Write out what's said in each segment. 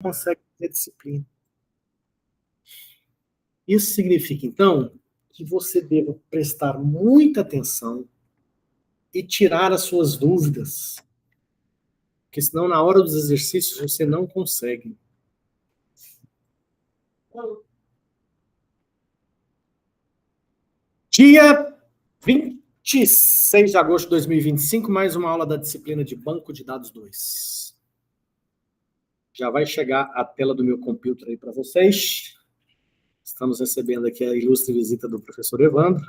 consegue ter disciplina. Isso significa, então, que você deva prestar muita atenção e tirar as suas dúvidas, porque senão na hora dos exercícios você não consegue. Dia 26 de agosto de 2025, mais uma aula da disciplina de Banco de Dados 2. Já vai chegar a tela do meu computer aí para vocês. Estamos recebendo aqui a ilustre visita do professor Evandro.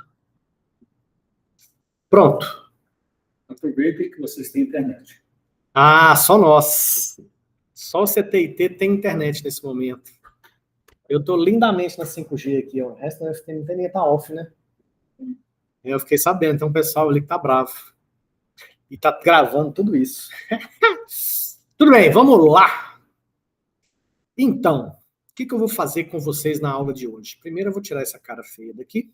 Pronto. Aproveita que vocês têm internet. Ah, só nós. Só o CTIT tem internet nesse momento. Eu estou lindamente na 5G aqui, ó. O resto da FTM tá off, né? Eu fiquei sabendo, tem um pessoal ali que tá bravo. E tá gravando tudo isso. Tudo bem, vamos lá. Então, o que eu vou fazer com vocês na aula de hoje? Primeiro eu vou tirar essa cara feia daqui.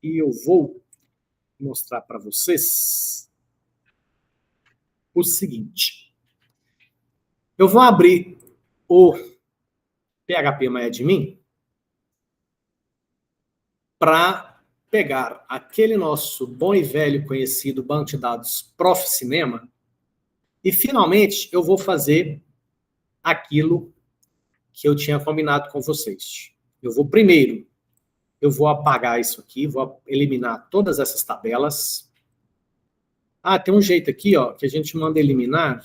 E eu vou mostrar para vocês o seguinte. Eu vou abrir o PHPMyAdmin para pegar aquele nosso bom e velho conhecido banco de dados Prof. Cinema e, finalmente, eu vou fazer aquilo que eu tinha combinado com vocês. Eu vou apagar isso aqui, vou eliminar todas essas tabelas. Ah, tem um jeito aqui, ó, que a gente manda eliminar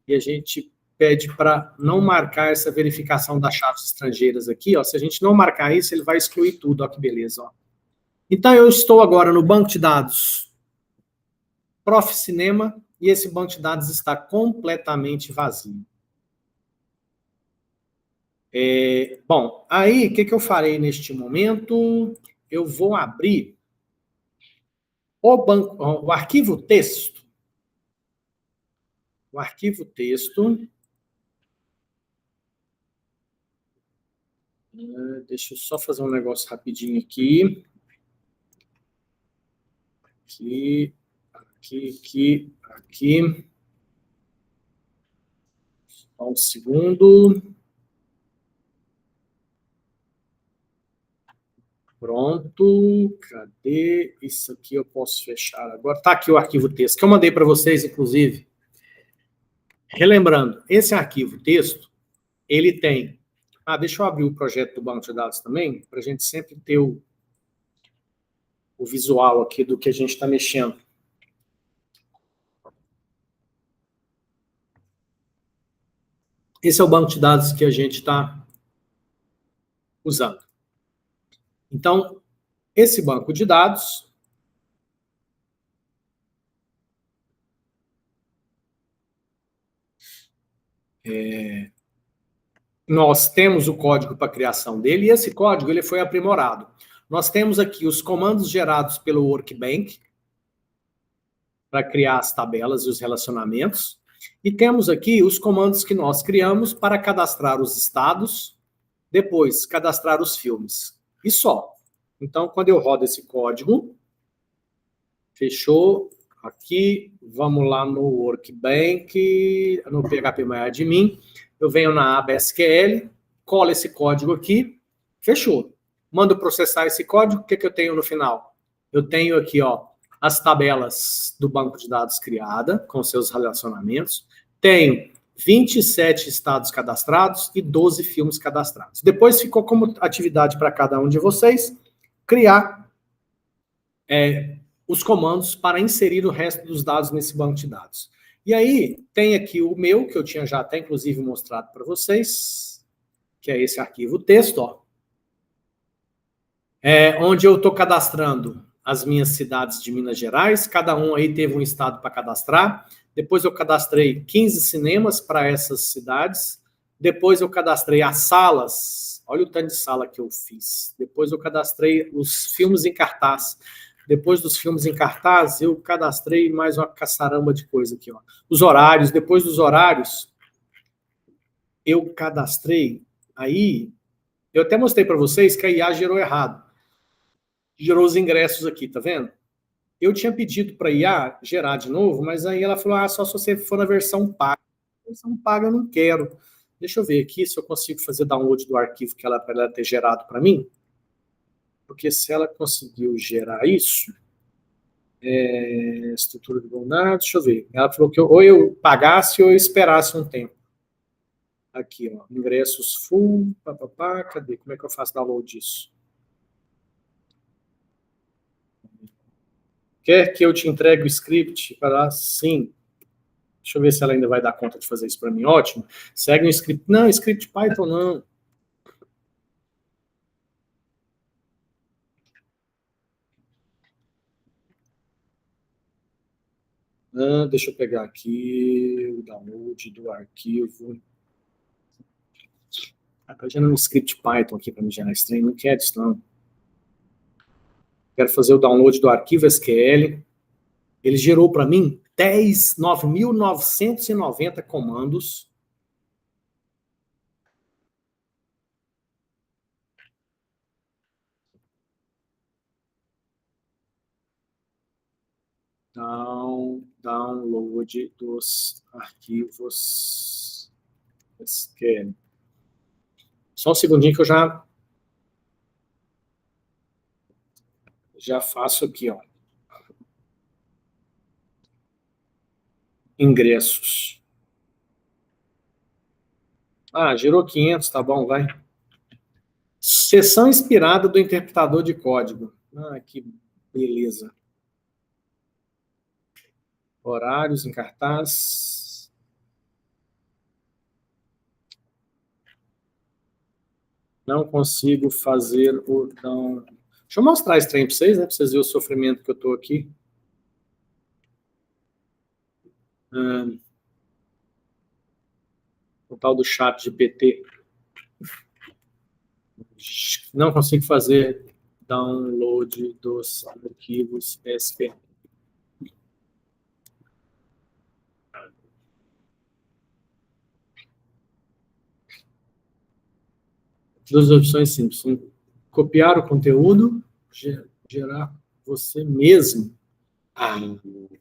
e a gente pede para não marcar essa verificação das chaves estrangeiras aqui, ó. Se a gente não marcar isso, ele vai excluir tudo, ó, que beleza, ó. Então, eu estou agora no banco de dados Prof. Cinema e esse banco de dados está completamente vazio. Bom, aí, o que eu farei neste momento? Eu vou abrir o arquivo texto. O arquivo texto. Deixa eu só fazer um negócio rapidinho aqui. Aqui. Só um segundo. Pronto. Cadê? Isso aqui eu posso fechar agora. Está aqui o arquivo texto, que eu mandei para vocês, inclusive. Relembrando, esse arquivo texto, ele tem... deixa eu abrir o projeto do banco de dados também, para a gente sempre ter o visual aqui do que a gente está mexendo. Esse é o banco de dados que a gente está usando. Então, esse banco de dados... nós temos o código para a criação dele, e esse código ele foi aprimorado. Nós temos aqui os comandos gerados pelo Workbench, para criar as tabelas e os relacionamentos, e temos aqui os comandos que nós criamos para cadastrar os estados, depois cadastrar os filmes. E só. Então, quando eu rodo esse código, fechou, aqui, vamos lá no Workbench, no PHPMyAdmin, eu venho na aba SQL, colo esse código aqui, fechou. Mando processar esse código, o que eu tenho no final? Eu tenho aqui, ó, as tabelas do banco de dados criada, com seus relacionamentos. Tenho 27 estados cadastrados e 12 filmes cadastrados. Depois ficou como atividade para cada um de vocês criar os comandos para inserir o resto dos dados nesse banco de dados. E aí, tem aqui o meu, que eu tinha já até, inclusive, mostrado para vocês, que é esse arquivo texto, ó, onde eu estou cadastrando as minhas cidades de Minas Gerais, cada um aí teve um estado para cadastrar, depois eu cadastrei 15 cinemas para essas cidades, depois eu cadastrei as salas, olha o tanto de sala que eu fiz, depois eu cadastrei os filmes em cartaz, depois dos filmes em cartaz, eu cadastrei mais uma caçaramba de coisa aqui, ó. Os horários, depois dos horários, eu cadastrei, aí, eu até mostrei para vocês que a IA gerou errado. Gerou os ingressos aqui, tá vendo? Eu tinha pedido para a IA gerar de novo, mas aí ela falou, só se você for na versão paga. Não paga, eu não quero. Deixa eu ver aqui se eu consigo fazer download do arquivo que para ela ter gerado para mim. Porque se ela conseguiu gerar isso, estrutura de bondade, deixa eu ver. Ela falou que ou eu pagasse ou eu esperasse um tempo. Aqui, ó, ingressos full, papapá, cadê? Como é que eu faço download disso? Quer que eu te entregue o script para sim. Deixa eu ver se ela ainda vai dar conta de fazer isso para mim. Ótimo. Segue um script. Não, script Python não. Deixa eu pegar aqui o download do arquivo. Está gerando um script Python aqui para me gerar esse trem. Não quero isso, não. Quero fazer o download do arquivo SQL. Ele gerou para mim 9.990 comandos. Download dos arquivos SQL. Só um segundinho que eu já faço aqui, ó. Ingressos. Gerou 500, tá bom, vai. Seção inspirada do interpretador de código. Que beleza. Horários em cartaz. Não consigo fazer o... Não. Deixa eu mostrar esse trem para vocês, né? Para vocês verem o sofrimento que eu estou aqui. O tal do chat GPT. Não consigo fazer download dos arquivos SQL. Duas opções simples. Copiar o conteúdo, gerar você mesmo.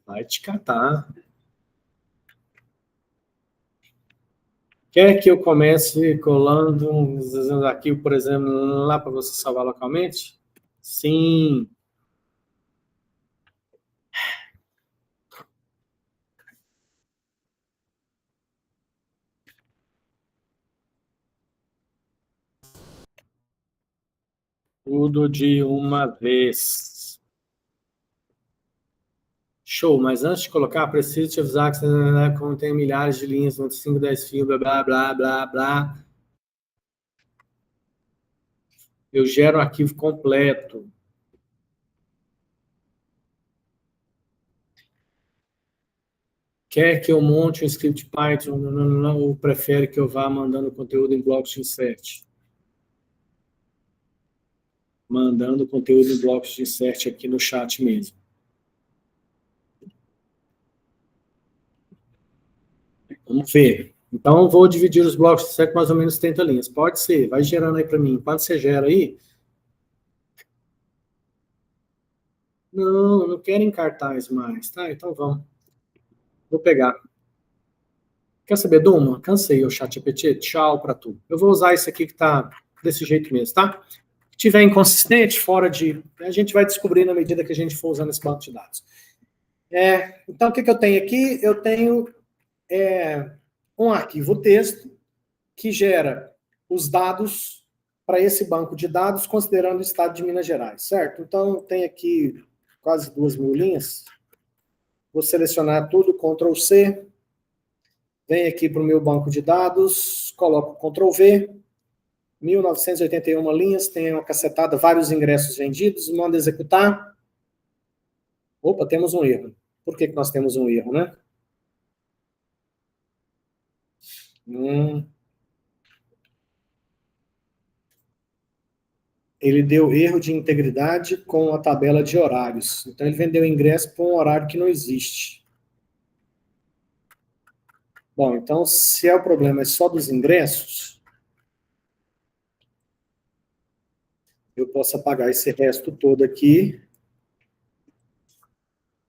Vai te catar. Quer que eu comece colando um arquivo, por exemplo, lá para você salvar localmente? Sim. Tudo de uma vez. Show, mas antes de colocar, preciso te avisar que você contém milhares de linhas, 5, 10 fios, blá, blá, blá, blá. Eu gero um arquivo completo. Quer que eu monte um script Python? Não, ou prefere que eu vá mandando conteúdo em blocos de insert? Mandando conteúdo em blocos de insert aqui no chat mesmo. Vamos ver. Então, vou dividir os blocos de insert mais ou menos 30 linhas. Pode ser, vai gerando aí para mim. Enquanto você gera aí... Não quero em cartaz mais. Tá, então vamos. Vou pegar. Quer saber, Duma? Cansei o ChatGPT. Tchau para tu. Eu vou usar esse aqui que tá desse jeito mesmo, tá? Se tiver inconsistente, fora de... A gente vai descobrir na medida que a gente for usando esse banco de dados. Então, o que eu tenho aqui? Eu tenho um arquivo texto que gera os dados para esse banco de dados, considerando o estado de Minas Gerais, certo? Então, tem aqui quase 2.000 linhas. Vou selecionar tudo, Ctrl C. Venho aqui para o meu banco de dados, coloco Ctrl V. 1.981 linhas, tem uma cacetada, vários ingressos vendidos, manda executar. Opa, temos um erro. Por que nós temos um erro, né? Ele deu erro de integridade com a tabela de horários. Então, ele vendeu ingresso para um horário que não existe. Bom, então, se o problema é só dos ingressos, eu posso apagar esse resto todo aqui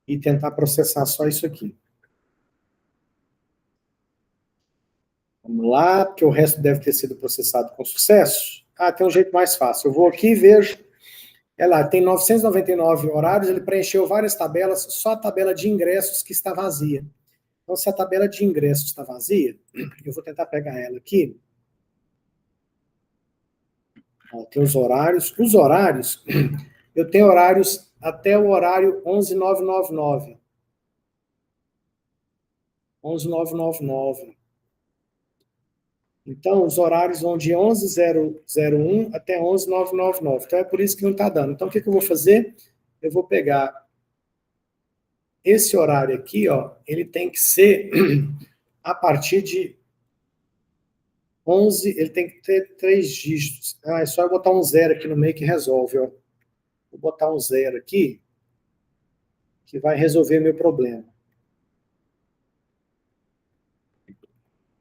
e tentar processar só isso aqui. Vamos lá, porque o resto deve ter sido processado com sucesso. Ah, tem um jeito mais fácil. Eu vou aqui e vejo. É lá, tem 999 horários, ele preencheu várias tabelas, só a tabela de ingressos que está vazia. Então, se a tabela de ingressos está vazia, eu vou tentar pegar ela aqui. Ó, tem os horários. Os horários, eu tenho horários até o horário 11.999. 11.999. Então, os horários vão de 11.001 até 11.999. Então, é por isso que não está dando. Então, o que eu vou fazer? Eu vou pegar esse horário aqui, ó, ele tem que ser a partir de 11, ele tem que ter 3 dígitos. Ah, é só eu botar um 0 aqui no meio que resolve, ó. Vou botar um 0 aqui, que vai resolver meu problema.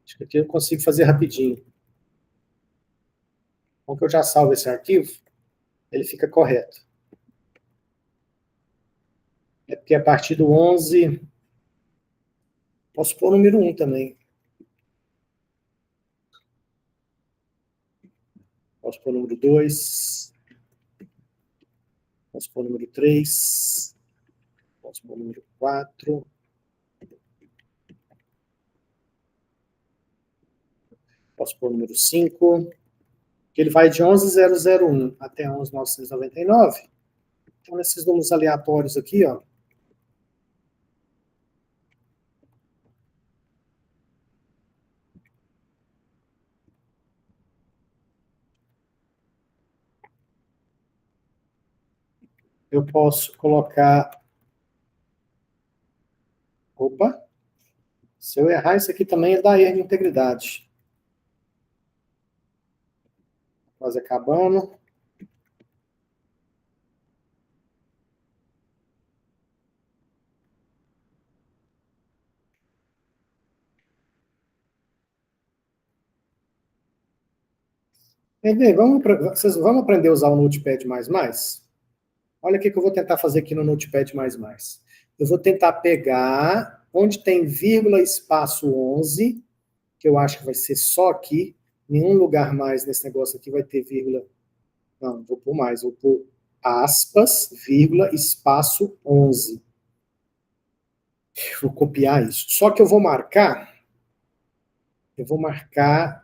Acho que aqui eu consigo fazer rapidinho. Então, que eu já salvo esse arquivo, ele fica correto. É porque a partir do 11... Posso pôr o número 1 também. Posso pôr o número 2. Posso pôr o número 3. Posso pôr o número 4. Posso pôr o número 5. Que ele vai de 11.001 até 11.999. Então, nesses números aleatórios aqui, ó, eu posso colocar... Opa! Se eu errar isso aqui também, dá erro de integridade. Quase acabando. Vocês vamos aprender a usar o Notepad++? Olha o que eu vou tentar fazer aqui no Notepad++. Eu vou tentar pegar onde tem vírgula espaço 11, que eu acho que vai ser só aqui. Nenhum lugar mais nesse negócio aqui vai ter vírgula. Não, vou pôr mais. Vou pôr aspas, vírgula, espaço 11. Vou copiar isso. Só que eu vou marcar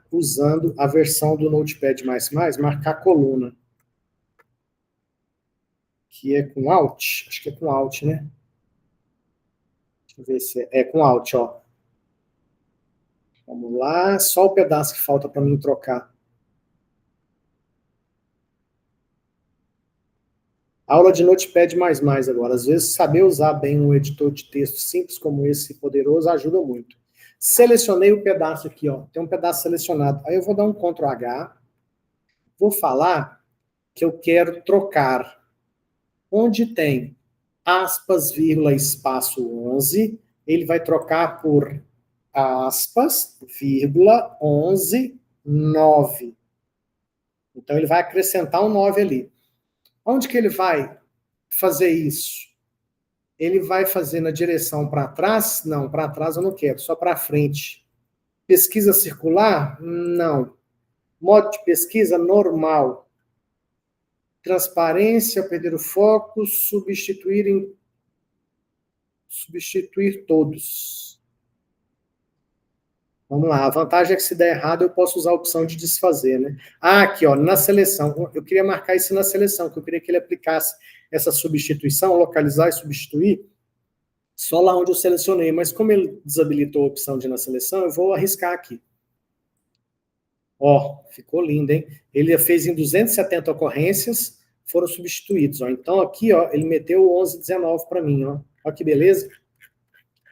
usando a versão do Notepad++, marcar coluna. Que é com Alt. Acho que é com Alt, né? Deixa eu ver se é com Alt, ó. Vamos lá, só o pedaço que falta para mim trocar. Aula de Notepad++ agora. Às vezes, saber usar bem um editor de texto simples como esse poderoso ajuda muito. Selecionei o pedaço aqui, ó. Tem um pedaço selecionado. Aí eu vou dar um Ctrl H. Vou falar que eu quero trocar. Onde tem aspas, vírgula, espaço 11, ele vai trocar por aspas, vírgula, 11, 9. Então, ele vai acrescentar um 9 ali. Onde que ele vai fazer isso? Ele vai fazer na direção para trás? Não, para trás eu não quero, só para frente. Pesquisa circular? Não. Modo de pesquisa normal. Transparência, perder o foco, substituir todos. Vamos lá, a vantagem é que se der errado eu posso usar a opção de desfazer, né? Ah, aqui, ó, na seleção. Eu queria marcar isso na seleção, que eu queria que ele aplicasse essa substituição, localizar e substituir, só lá onde eu selecionei. Mas como ele desabilitou a opção de ir na seleção, eu vou arriscar aqui. Ó, ficou lindo, hein? Ele fez em 270 ocorrências, foram substituídos, ó. Então aqui, ó, ele meteu o 1119 para mim, ó. Olha que beleza.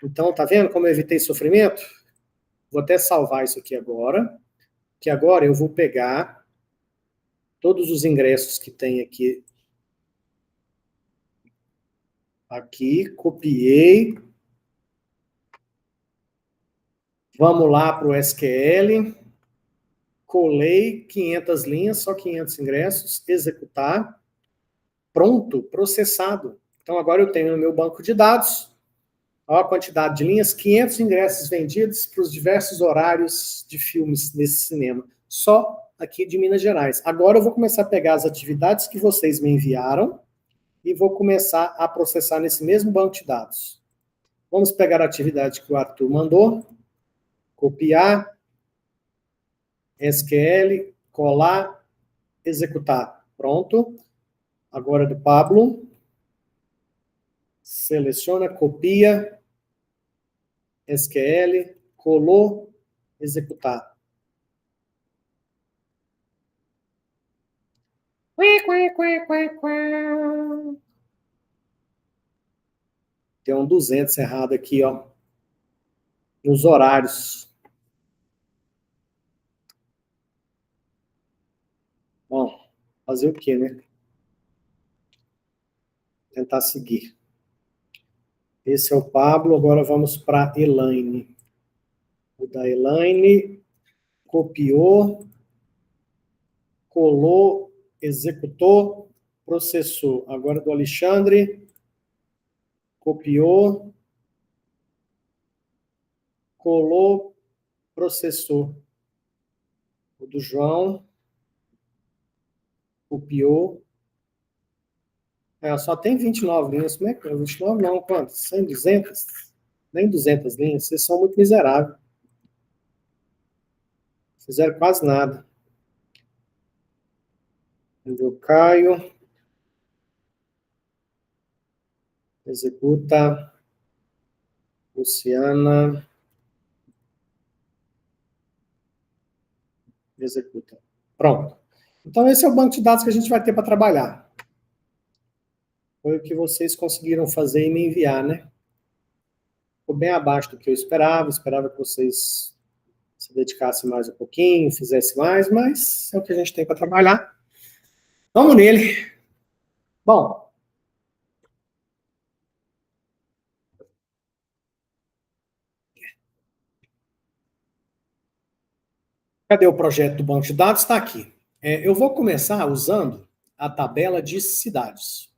Então, tá vendo como eu evitei sofrimento? Vou até salvar isso aqui agora, que agora eu vou pegar todos os ingressos que tem aqui. Aqui, copiei. Vamos lá para o SQL. Colei 500 linhas, só 500 ingressos. Executar. Pronto, processado. Então agora eu tenho no meu banco de dados Olha a quantidade de linhas, 500 ingressos vendidos para os diversos horários de filmes nesse cinema. Só aqui de Minas Gerais. Agora eu vou começar a pegar as atividades que vocês me enviaram e vou começar a processar nesse mesmo banco de dados. Vamos pegar a atividade que o Arthur mandou, copiar, SQL, colar, executar. Pronto. Agora do Pablo. Seleciona, copia, SQL, colou, executar. Tem um 200 errado aqui, ó. Nos horários. Bom, fazer o quê, né? Tentar seguir. Esse é o Pablo, agora vamos para a Elaine. O da Elaine, copiou, colou, executou, processou. Agora do Alexandre, copiou, colou, processou. O do João, copiou. Só tem 29 linhas. Como é que é? 29 não, quantas? 100, 200? Nem 200 linhas. Vocês são muito miseráveis. Fizeram quase nada. O Caio. Executa. Luciana. Executa. Pronto. Então, esse é o banco de dados que a gente vai ter para trabalhar. Foi o que vocês conseguiram fazer e me enviar, né? Ficou bem abaixo do que eu esperava. Esperava que vocês se dedicassem mais um pouquinho, fizessem mais, mas é o que a gente tem para trabalhar. Vamos nele. Bom, cadê o projeto do banco de dados? Está aqui. Eu vou começar usando a tabela de cidades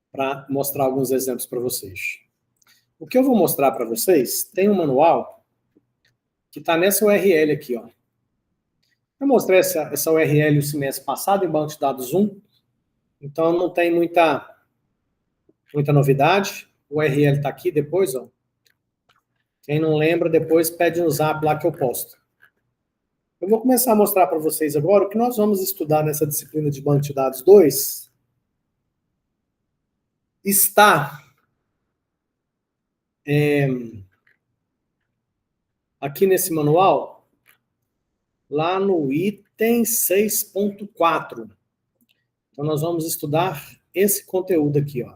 para mostrar alguns exemplos para vocês. O que eu vou mostrar para vocês tem um manual que está nessa URL aqui, ó. Eu mostrei essa URL o semestre passado em banco de dados 1, então não tem muita novidade. O URL está aqui depois, ó. Quem não lembra, depois pede no zap lá que eu posto. Eu vou começar a mostrar para vocês agora o que nós vamos estudar nessa disciplina de banco de dados 2. Está aqui nesse manual, lá no item 6.4. Então, nós vamos estudar esse conteúdo aqui, ó.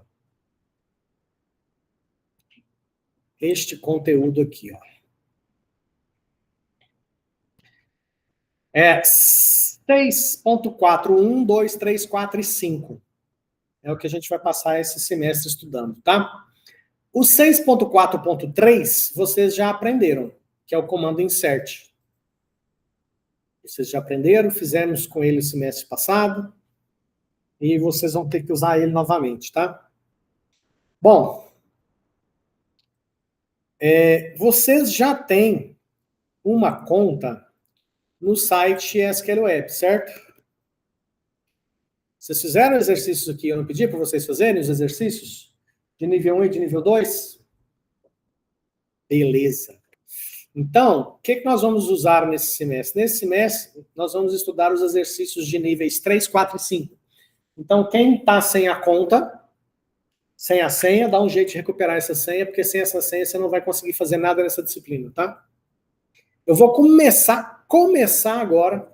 Este conteúdo aqui, ó. 6.4, 1, 2, 3, 4 e 5. É o que a gente vai passar esse semestre estudando, tá? O 6.4.3, vocês já aprenderam, que é o comando insert. Vocês já aprenderam, fizemos com ele o semestre passado, e vocês vão ter que usar ele novamente, tá? Bom, vocês já têm uma conta no site SQL Web, certo? Vocês fizeram exercícios aqui, eu não pedi para vocês fazerem os exercícios de nível 1 e de nível 2? Beleza. Então, o que nós vamos usar nesse semestre? Nesse semestre, nós vamos estudar os exercícios de níveis 3, 4 e 5. Então, quem está sem a conta, sem a senha, dá um jeito de recuperar essa senha, porque sem essa senha você não vai conseguir fazer nada nessa disciplina, tá? Eu vou começar agora,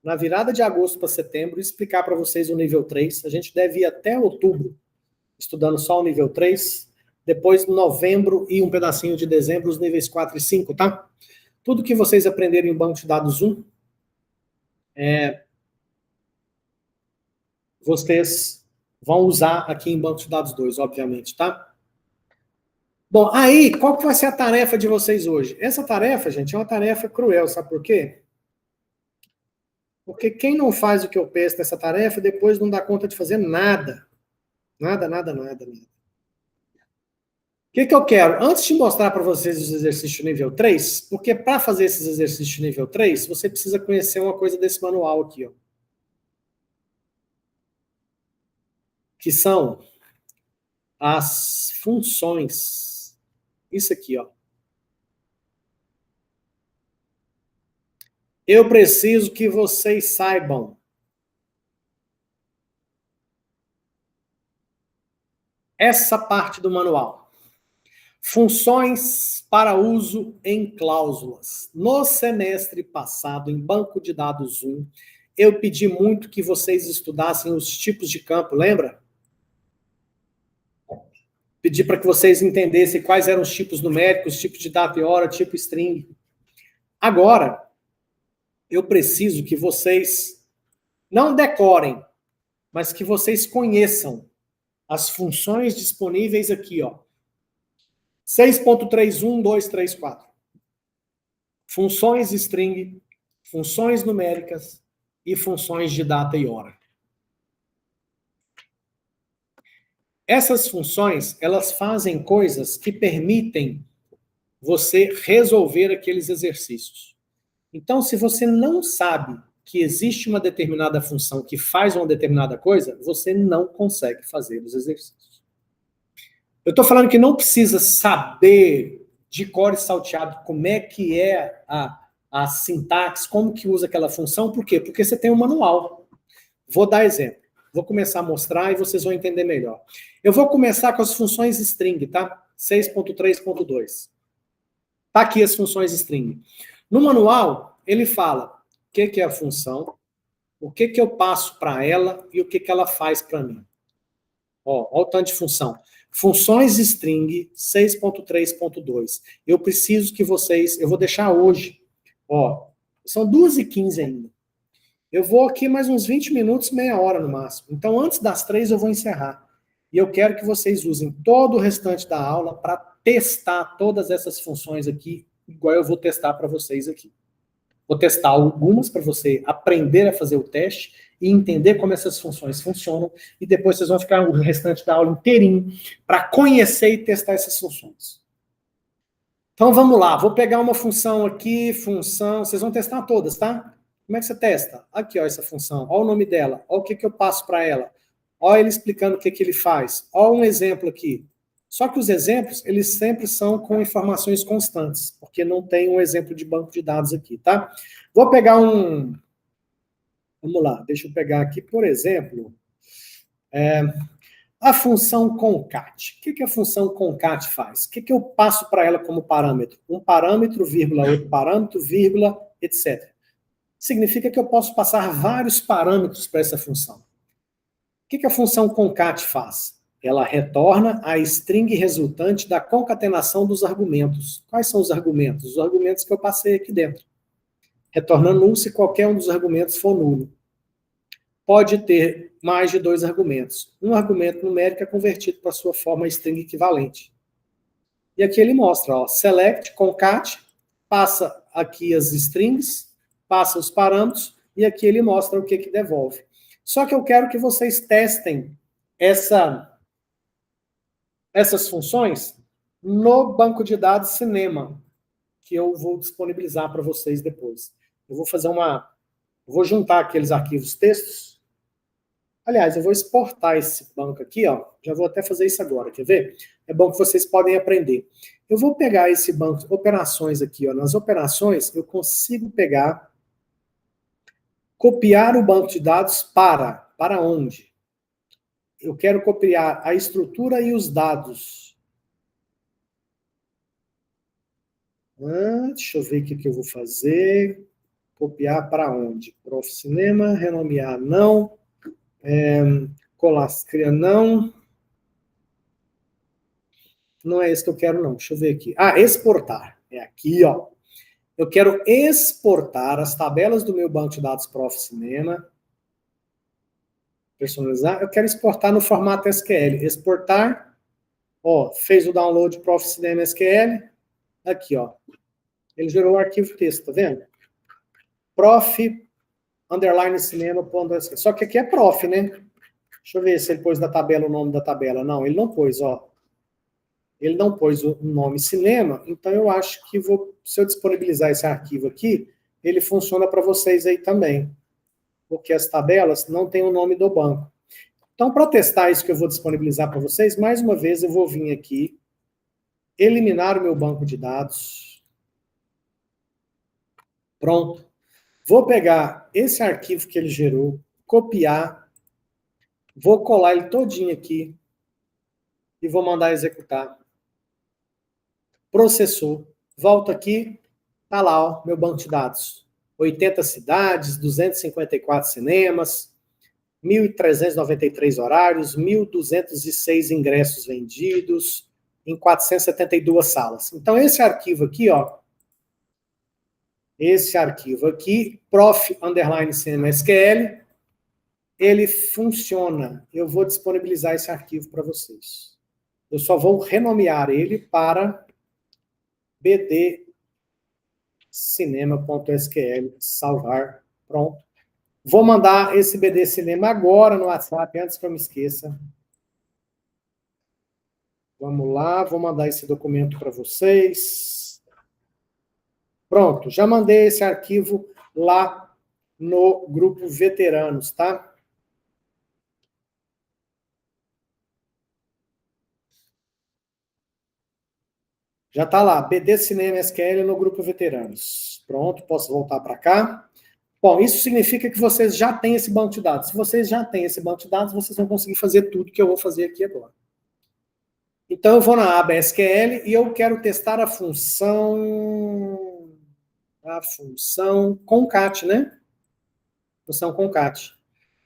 na virada de agosto para setembro, explicar para vocês o nível 3. A gente deve ir até outubro, estudando só o nível 3. Depois, novembro e um pedacinho de dezembro, os níveis 4 e 5, tá? Tudo que vocês aprenderem em banco de dados 1, vocês vão usar aqui em banco de dados 2, obviamente, tá? Bom, aí, qual que vai ser a tarefa de vocês hoje? Essa tarefa, gente, é uma tarefa cruel, sabe por quê? Porque quem não faz o que eu peço nessa tarefa, depois não dá conta de fazer nada. Nada, nada, nada, nada. que eu quero? Antes de mostrar para vocês os exercícios de nível 3, porque para fazer esses exercícios de nível 3, você precisa conhecer uma coisa desse manual aqui, ó. Que são as funções. Isso aqui, ó. Eu preciso que vocês saibam essa parte do manual. Funções para uso em cláusulas. No semestre passado, em Banco de Dados 1, eu pedi muito que vocês estudassem os tipos de campo, lembra? Pedi para que vocês entendessem quais eram os tipos numéricos, tipo de data e hora, tipo string. Agora, eu preciso que vocês não decorem, mas que vocês conheçam as funções disponíveis aqui, ó. 6.31234. Funções string, funções numéricas e funções de data e hora. Essas funções, elas fazem coisas que permitem você resolver aqueles exercícios. Então, se você não sabe que existe uma determinada função que faz uma determinada coisa, você não consegue fazer os exercícios. Eu estou falando que não precisa saber de cor e salteado como é que é a sintaxe, como que usa aquela função. Por quê? Porque você tem um manual. Vou dar exemplo. Vou começar a mostrar e vocês vão entender melhor. Eu vou começar com as funções string, tá? 6.3.2. Tá aqui as funções string. No manual, ele fala o que é a função, o que eu passo para ela e o que ela faz para mim. Ó, o tanto de função. Funções string 6.3.2. Eu preciso que vocês... Eu vou deixar hoje. Ó, são 2h15 ainda. Eu vou aqui mais uns 20 minutos, meia hora no máximo. Então, antes das 3 eu vou encerrar. E eu quero que vocês usem todo o restante da aula para testar todas essas funções aqui, igual eu vou testar para vocês aqui. Vou testar algumas para você aprender a fazer o teste e entender como essas funções funcionam, e depois vocês vão ficar o restante da aula inteirinho para conhecer e testar essas funções. Então vamos lá, vou pegar uma função aqui, função, vocês vão testar todas, tá? Como é que você testa? Aqui, ó, essa função, ó o nome dela, ó o que eu passo para ela, ó ele explicando o que ele faz, ó um exemplo aqui. Só que os exemplos, eles sempre são com informações constantes, porque não tem um exemplo de banco de dados aqui, tá? Vou pegar um... Vamos lá, deixa eu pegar aqui, por exemplo, a função concat. O que a função concat faz? O que eu passo para ela como parâmetro? Um parâmetro, vírgula, outro parâmetro, vírgula, etc. Significa que eu posso passar vários parâmetros para essa função. O que a função concat faz? Ela retorna a string resultante da concatenação dos argumentos. Quais são os argumentos? Os argumentos que eu passei aqui dentro. Retorna nulo se qualquer um dos argumentos for nulo. Pode ter mais de 2 argumentos. Um argumento numérico é convertido para a sua forma string equivalente. E aqui ele mostra, ó, select, concat, passa aqui as strings, passa os parâmetros, e aqui ele mostra o que devolve. Só que eu quero que vocês testem essas funções no banco de dados Cinema, que eu vou disponibilizar para vocês depois. Eu vou fazer vou juntar aqueles arquivos textos. Aliás, eu vou exportar esse banco aqui, ó. Já vou até fazer isso agora, quer ver? É bom que vocês podem aprender. Eu vou pegar esse banco de operações aqui, ó. Nas operações, eu consigo pegar, copiar o banco de dados para onde? Eu quero copiar a estrutura e os dados. Deixa eu ver o que eu vou fazer. Copiar para onde? Prof. Cinema, renomear não. Colascria não. Não é esse que eu quero, não. Deixa eu ver aqui. Exportar. É aqui, ó. Eu quero exportar as tabelas do meu banco de dados Prof. Cinema. Personalizar. Eu quero exportar no formato SQL. Exportar. Ó, fez o download Prof. Cinema SQL. Aqui, ó. Ele gerou o arquivo texto, tá vendo? Prof. Cinema. Só que aqui é prof, né? Deixa eu ver se ele pôs na tabela o nome da tabela. Não, ele não pôs, ó. Ele não pôs o nome cinema, então eu acho que se eu disponibilizar esse arquivo aqui, ele funciona para vocês aí também, porque as tabelas não têm o nome do banco. Então, para testar isso que eu vou disponibilizar para vocês, mais uma vez eu vou vir aqui, eliminar o meu banco de dados. Pronto. Vou pegar esse arquivo que ele gerou, copiar, vou colar ele todinho aqui e vou mandar executar. Processou. Volto aqui, tá lá, ó, meu banco de dados. 80 cidades, 254 cinemas, 1.393 horários, 1.206 ingressos vendidos em 472 salas. Então, esse arquivo aqui, ó, prof_cinemasql, ele funciona. Eu vou disponibilizar esse arquivo para vocês. Eu só vou renomear ele para bdcinema.sql, salvar, pronto. Vou mandar esse BD Cinema agora no WhatsApp, antes que eu me esqueça. Vamos lá, vou mandar esse documento para vocês. Pronto, já mandei esse arquivo lá no grupo Veteranos, tá? Já está lá, BD Cinema SQL no grupo Veteranos. Pronto, posso voltar para cá. Bom, isso significa que vocês já têm esse banco de dados. Se vocês já têm esse banco de dados, vocês vão conseguir fazer tudo que eu vou fazer aqui agora. Então, eu vou na aba SQL e eu quero testar a função concat, né? Função concat.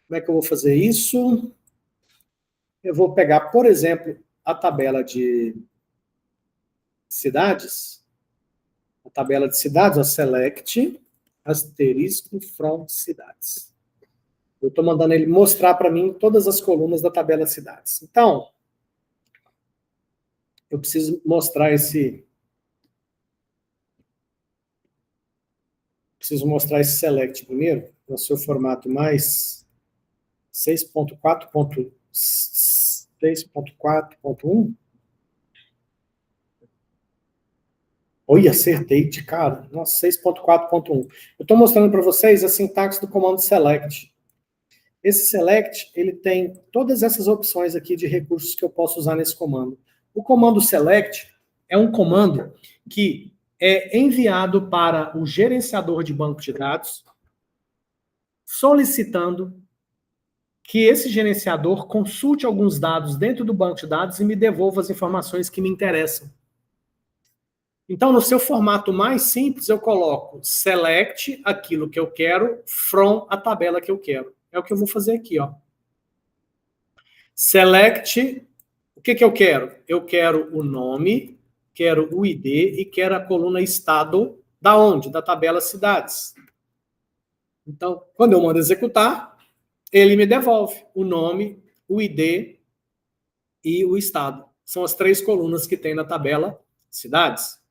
Como é que eu vou fazer isso? Eu vou pegar, por exemplo, a tabela de cidades. A tabela de cidades, ó, select, asterisco, from cidades. Eu estou mandando ele mostrar para mim todas as colunas da tabela de cidades. Então, eu preciso mostrar esse select primeiro, no seu formato mais 6.4.1. Oi, acertei de cara. Nossa, 6.4.1. Eu estou mostrando para vocês a sintaxe do comando select. Esse select, ele tem todas essas opções aqui de recursos que eu posso usar nesse comando. O comando select é um comando que é enviado para o gerenciador de banco de dados, solicitando que esse gerenciador consulte alguns dados dentro do banco de dados e me devolva as informações que me interessam. Então, no seu formato mais simples, eu coloco select aquilo que eu quero from a tabela que eu quero. É o que eu vou fazer aqui, ó. Select, o que eu quero? Eu quero o nome, quero o ID e quero a coluna estado da onde? Da tabela cidades. Então, quando eu mando executar, ele me devolve o nome, o ID e o estado. São as 3 colunas que tem na tabela cidades.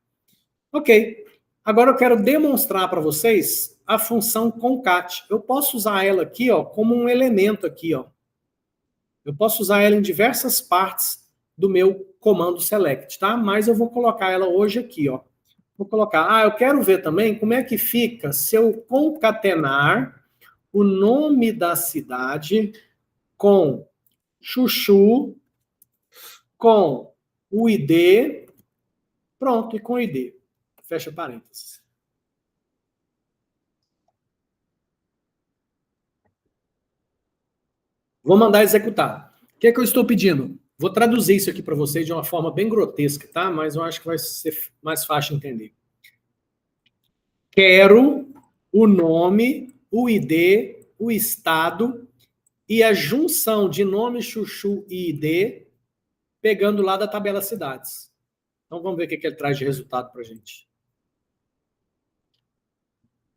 Ok. Agora eu quero demonstrar para vocês a função concat. Eu posso usar ela aqui, ó, como um elemento aqui, ó. Eu posso usar ela em diversas partes do meu comando select, tá? Mas eu vou colocar ela hoje aqui, ó. Vou colocar, eu quero ver também como é que fica se eu concatenar o nome da cidade com chuchu, com o ID, pronto, e com o ID. Fecha parênteses. Vou mandar executar. O que é que eu estou pedindo? Vou traduzir isso aqui para vocês de uma forma bem grotesca, tá? Mas eu acho que vai ser mais fácil de entender. Quero o nome, o ID, o estado e a junção de nome, chuchu e ID, pegando lá da tabela cidades. Então vamos ver o que ele traz de resultado para a gente.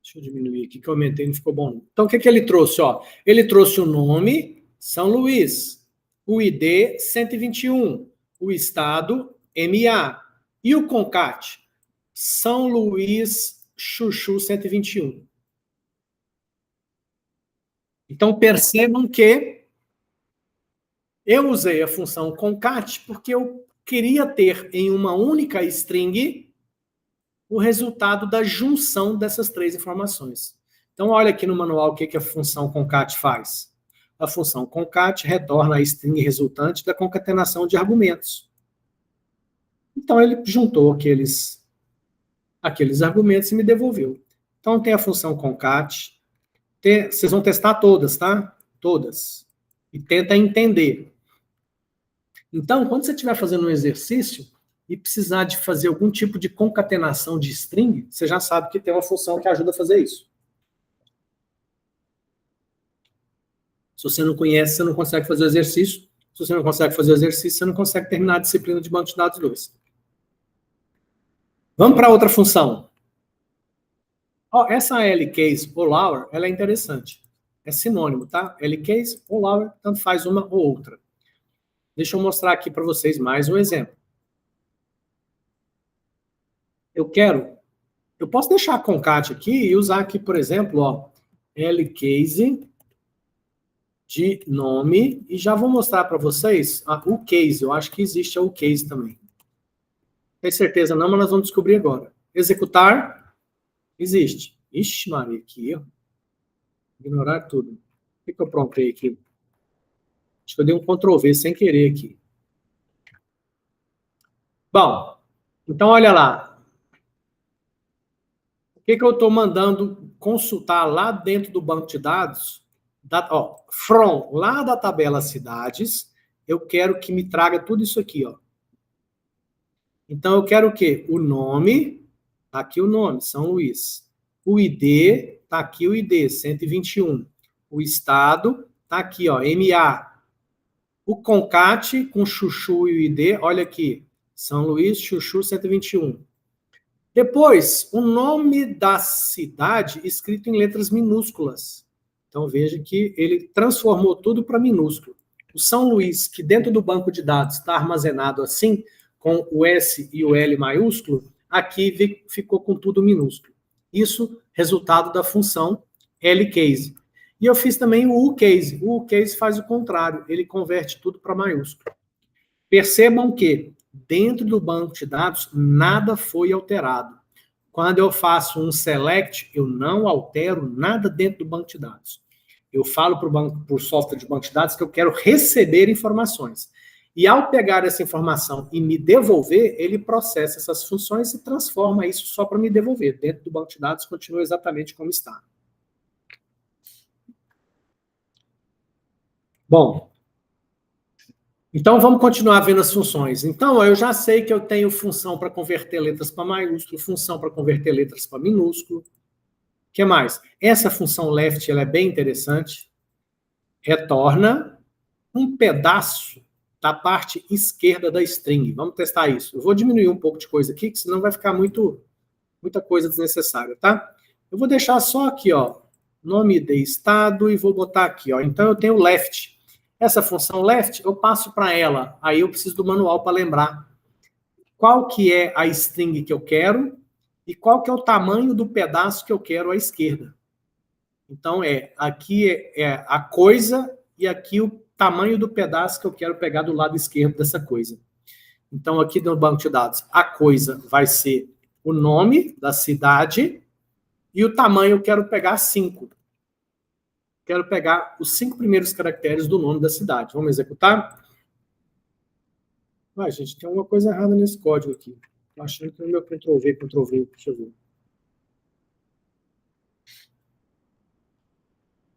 Deixa eu diminuir aqui, que eu aumentei, não ficou bom. Então o que ele trouxe? Ó? Ele trouxe o nome, São Luís, o ID, 121, o estado, MA, e o CONCAT, São Luís, chuchu, 121. Então, percebam que eu usei a função concat porque eu queria ter em uma única string o resultado da junção dessas três informações. Então, olha aqui no manual o que a função concat faz. A função concat retorna a string resultante da concatenação de argumentos. Então, ele juntou aqueles argumentos e me devolveu. Então, tem a função concat. Vocês vão testar todas, tá? Todas. E tenta entender. Então, quando você estiver fazendo um exercício e precisar de fazer algum tipo de concatenação de string, você já sabe que tem uma função que ajuda a fazer isso. Se você não conhece, você não consegue fazer o exercício. Se você não consegue fazer o exercício, você não consegue terminar a disciplina de banco de dados 2. Vamos para outra função. Essa L-case ou Lauer, ela é interessante. É sinônimo, tá? L-case ou Lauer, tanto faz uma ou outra. Deixa eu mostrar aqui para vocês mais um exemplo. Eu posso deixar a concat aqui e usar aqui, por exemplo, L-case de nome, e já vou mostrar para vocês o case. Eu acho que existe o case também. Tem certeza não, mas nós vamos descobrir agora. Executar, existe. Ixi, Maria, que erro. Ignorar tudo. O que eu prontei aqui? Acho que eu dei um Ctrl+V sem querer aqui. Bom, então olha lá. O que eu estou mandando consultar lá dentro do banco de dados? From, lá da tabela cidades, eu quero que me traga tudo isso aqui, ó. Então, eu quero o quê? O nome, tá aqui o nome, São Luís. O ID, tá aqui o ID, 121. O estado, tá aqui, ó, MA. O concat com chuchu e o ID, olha aqui, São Luís, chuchu, 121. Depois, o nome da cidade escrito em letras minúsculas. Então, veja que ele transformou tudo para minúsculo. O São Luís, que dentro do banco de dados está armazenado assim, com o S e o L maiúsculo, aqui ficou com tudo minúsculo. Isso, resultado da função LCase. E eu fiz também o UCase. O UCase faz o contrário, ele converte tudo para maiúsculo. Percebam que, dentro do banco de dados, nada foi alterado. Quando eu faço um select, eu não altero nada dentro do banco de dados. Eu falo para o software de banco de dados que eu quero receber informações. E ao pegar essa informação e me devolver, ele processa essas funções e transforma isso só para me devolver. Dentro do banco de dados, continua exatamente como está. Bom, então vamos continuar vendo as funções. Então, eu já sei que eu tenho função para converter letras para maiúsculo, função para converter letras para minúsculo. O que mais? Essa função left ela é bem interessante. Retorna um pedaço da parte esquerda da string. Vamos testar isso. Eu vou diminuir um pouco de coisa aqui, que senão vai ficar muita coisa desnecessária, tá? Eu vou deixar só aqui, ó, nome de estado e vou botar aqui, ó. Então eu tenho left. Essa função left, eu passo para ela. Aí eu preciso do manual para lembrar qual que é a string que eu quero e qual que é o tamanho do pedaço que eu quero à esquerda. Então, aqui é a coisa e aqui o tamanho do pedaço que eu quero pegar do lado esquerdo dessa coisa. Então, aqui no banco de dados, a coisa vai ser o nome da cidade e o tamanho eu quero pegar 5. Quero pegar os 5 primeiros caracteres do nome da cidade. Vamos executar? Gente, tem alguma coisa errada nesse código aqui. Estou achando que é o meu Ctrl+V, Ctrl+V. Deixa eu ver.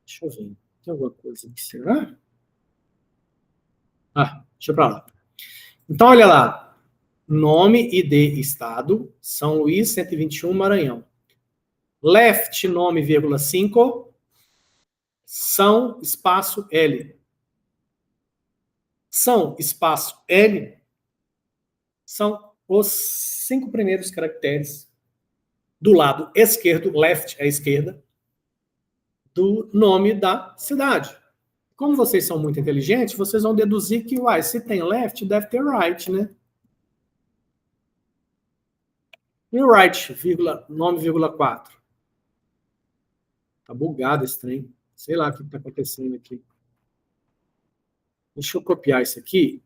Deixa eu ver. Tem alguma coisa aqui, será? Deixa eu pra lá. Então, olha lá. Nome, ID, estado, São Luís, 121, Maranhão. Left, nome, vírgula, 5, São, espaço, L. São, espaço, L, são os 5 primeiros caracteres do lado esquerdo, left é a esquerda, do nome da cidade. Como vocês são muito inteligentes, vocês vão deduzir que, se tem left, deve ter right, né? E o right, nome, vírgula 4. Tá bugado esse trem. Sei lá o que está acontecendo aqui. Deixa eu copiar isso aqui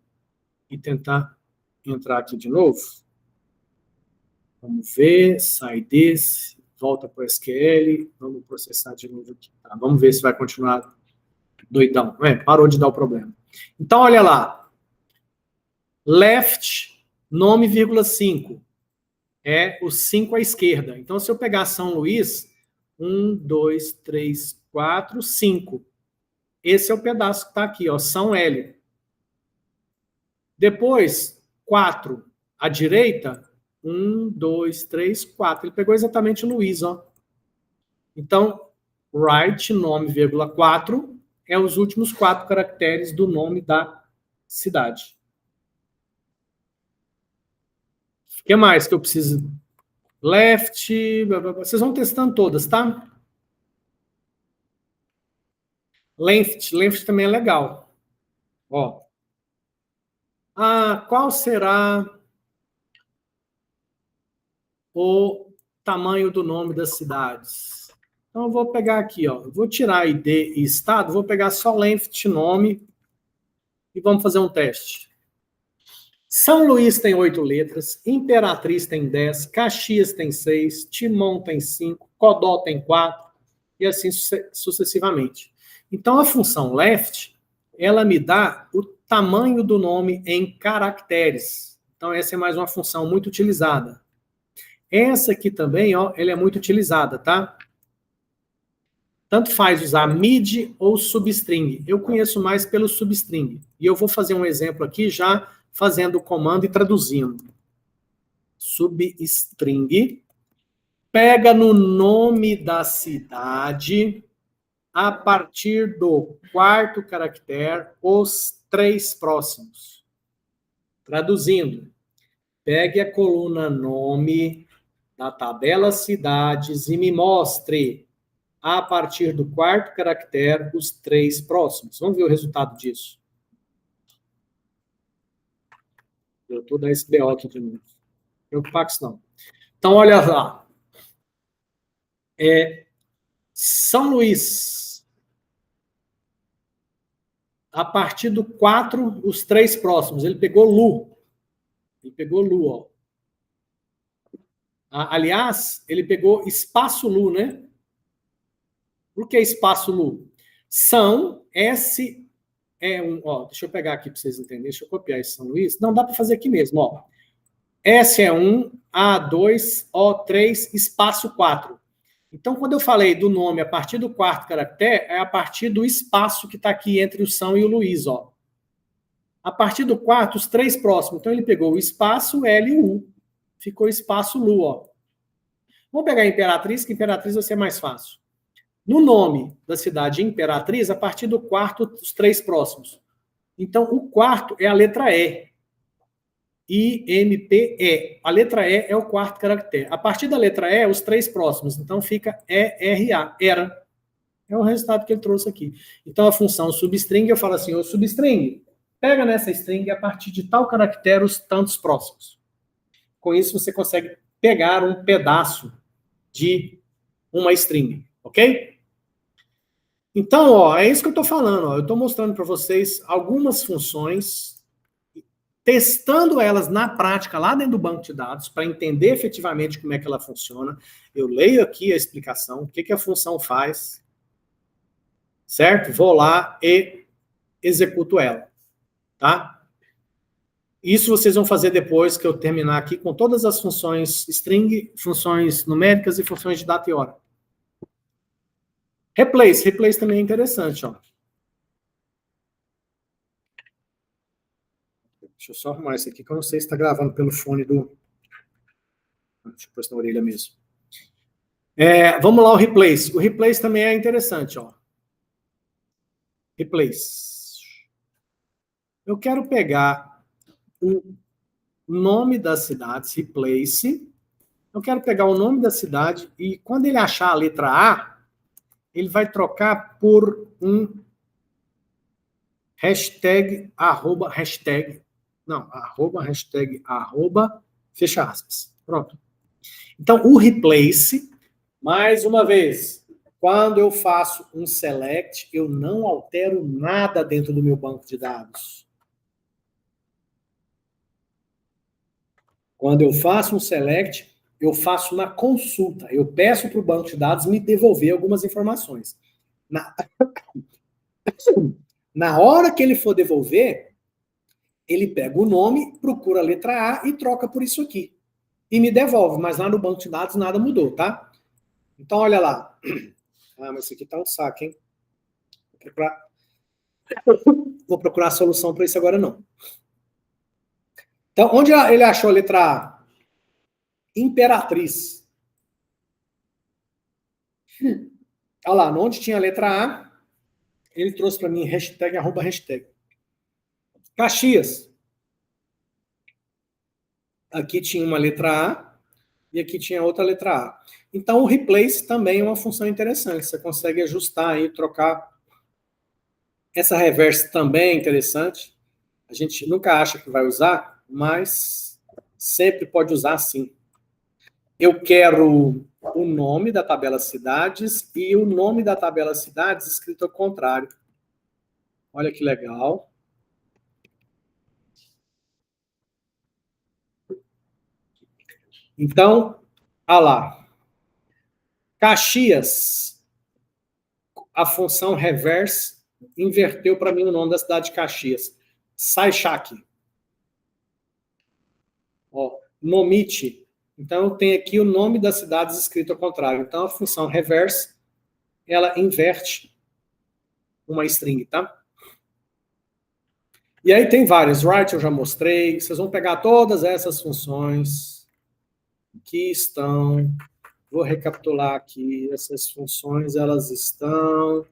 e tentar entrar aqui de novo. Vamos ver, sai desse, volta para o SQL, vamos processar de novo aqui. Tá, vamos ver se vai continuar doidão. Parou de dar o problema. Então, olha lá. Left, nome, vírgula 5. É o 5 à esquerda. Então, se eu pegar São Luís, 1, 2, 3, 4, 5. Esse é o pedaço que está aqui, ó, São L. Depois, 4 à direita, 1, 2, 3, 4. Ele pegou exatamente o Luís, ó. Então, right, nome, vírgula 4, é os últimos 4 caracteres do nome da cidade. O que mais que eu preciso? Left, vocês vão testando todas, tá? Length também é legal. Ó. Qual será o tamanho do nome das cidades? Então, eu vou pegar aqui, ó. Eu vou tirar ID e estado, vou pegar só length, nome, e vamos fazer um teste. São Luís tem 8 letras, Imperatriz tem 10, Caxias tem 6, Timon tem 5, Codó tem 4, e assim sucessivamente. Então, a função left, ela me dá o tamanho do nome em caracteres. Então, essa é mais uma função muito utilizada. Essa aqui também, ó, ela é muito utilizada, tá? Tanto faz usar mid ou substring. Eu conheço mais pelo substring. E eu vou fazer um exemplo aqui já fazendo o comando e traduzindo. Substring. Pega no nome da cidade, a partir do 4º caractere, os 3 próximos. Traduzindo. Pegue a coluna nome da tabela cidades e me mostre, a partir do 4º caractere, os 3 próximos. Vamos ver o resultado disso. Eu estou da SBO aqui de novo. Preocupar com isso não. Então, olha lá. São Luís. A partir do 4, os 3 próximos. Ele pegou Lu. Ele pegou Lu, ó. Aliás, ele pegou espaço Lu, né? Por que espaço Lu? São S é um, ó, deixa eu pegar aqui para vocês entenderem, deixa eu copiar esse São Luís. Não, dá para fazer aqui mesmo, ó. S é 1, A2, O3, espaço 4. Então, quando eu falei do nome a partir do 4º caractere, é a partir do espaço que está aqui entre o São e o Luís, ó. A partir do 4, os 3 próximos. Então, ele pegou o espaço L e U. Ficou espaço Lu, ó. Vamos pegar a Imperatriz, que Imperatriz vai ser mais fácil. No nome da cidade Imperatriz, a partir do 4, os 3 próximos. Então, o 4º é a letra E. IMPE. A letra E é o 4º caractere. A partir da letra E, os 3 próximos. Então, fica ERA. Era. É o resultado que ele trouxe aqui. Então, a função substring, eu falo assim, ô substring, pega nessa string a partir de tal caractere os tantos próximos. Com isso, você consegue pegar um pedaço de uma string. Ok? Então, ó, é isso que eu estou falando. Ó. Eu estou mostrando para vocês algumas funções, testando elas na prática, lá dentro do banco de dados, para entender efetivamente como é que ela funciona. Eu leio aqui a explicação, o que a função faz, certo? Vou lá e executo ela, tá? Isso vocês vão fazer depois que eu terminar aqui com todas as funções string, funções numéricas e funções de data e hora. Replace também é interessante, ó. Deixa eu só arrumar isso aqui, que eu não sei se está gravando pelo fone do... Deixa eu pôr isso na orelha mesmo. Vamos lá, o replace. O replace também é interessante, ó. Replace. Eu quero pegar o nome das cidades, replace. Eu quero pegar o nome da cidade e quando ele achar a letra A, ele vai trocar por um hashtag, hashtag, fecha aspas. Pronto. Então, o replace, mais uma vez, quando eu faço um select, eu não altero nada dentro do meu banco de dados. Quando eu faço um select, eu faço uma consulta. Eu peço para o banco de dados me devolver algumas informações. Na hora que ele for devolver, ele pega o nome, procura a letra A e troca por isso aqui. E me devolve, mas lá no banco de dados nada mudou, tá? Então, olha lá. Ah, mas isso aqui tá um saco, hein? Vou procurar a solução para isso agora, não. Então, onde ele achou a letra A? Imperatriz. Olha lá, onde tinha a letra A, ele trouxe para mim hashtag, arroba hashtag. Caxias. Aqui tinha uma letra A e aqui tinha outra letra A. Então, o replace também é uma função interessante. Você consegue ajustar aí, trocar. Essa reverse também é interessante. A gente nunca acha que vai usar, mas sempre pode usar sim. Eu quero o nome da tabela cidades e o nome da tabela cidades escrito ao contrário. Olha que legal. Então, olha lá. Caxias, a função reverse inverteu para mim o nome da cidade de Caxias. Saixaque. Ó, Nomite. Então, eu tenho aqui o nome das cidades escrito ao contrário. Então, a função reverse, ela inverte uma string, tá? E aí tem várias. Write eu já mostrei. Vocês vão pegar todas essas funções que estão... Vou recapitular aqui. Essas funções, elas estão...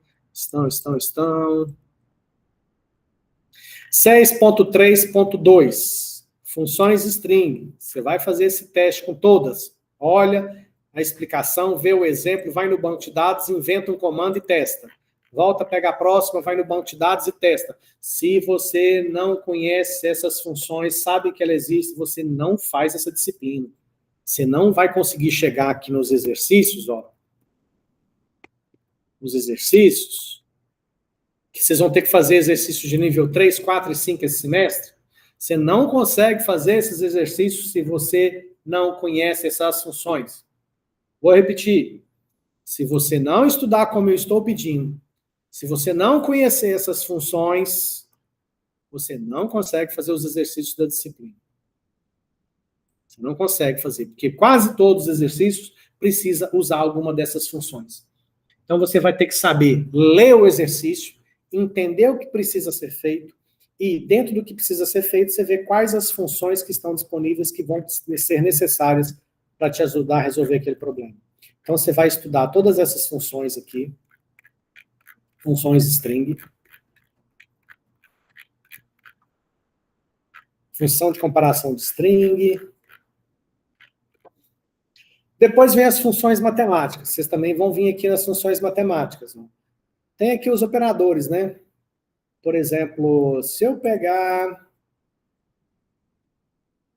6.3.2, funções string. Você vai fazer esse teste com todas. Olha a explicação, vê o exemplo, vai no banco de dados, inventa um comando e testa. Volta, pega a próxima, vai no banco de dados e testa. Se você não conhece essas funções, sabe que ela existe, você não faz essa disciplina. Você não vai conseguir chegar aqui nos exercícios, ó. Nos exercícios, que vocês vão ter que fazer exercícios de nível 3, 4 e 5 esse semestre, você não consegue fazer esses exercícios se você não conhece essas funções. Vou repetir. Se você não estudar como eu estou pedindo, se você não conhecer essas funções, você não consegue fazer os exercícios da disciplina. Você não consegue fazer, porque quase todos os exercícios precisa usar alguma dessas funções. Então você vai ter que saber ler o exercício, entender o que precisa ser feito, e dentro do que precisa ser feito, você vê quais as funções que estão disponíveis que vão ser necessárias para te ajudar a resolver aquele problema. Então você vai estudar todas essas funções aqui, funções string, função de comparação de string. Depois vem as funções matemáticas. Vocês também vão vir aqui nas funções matemáticas. Né? Tem aqui os operadores, né? Por exemplo, se eu pegar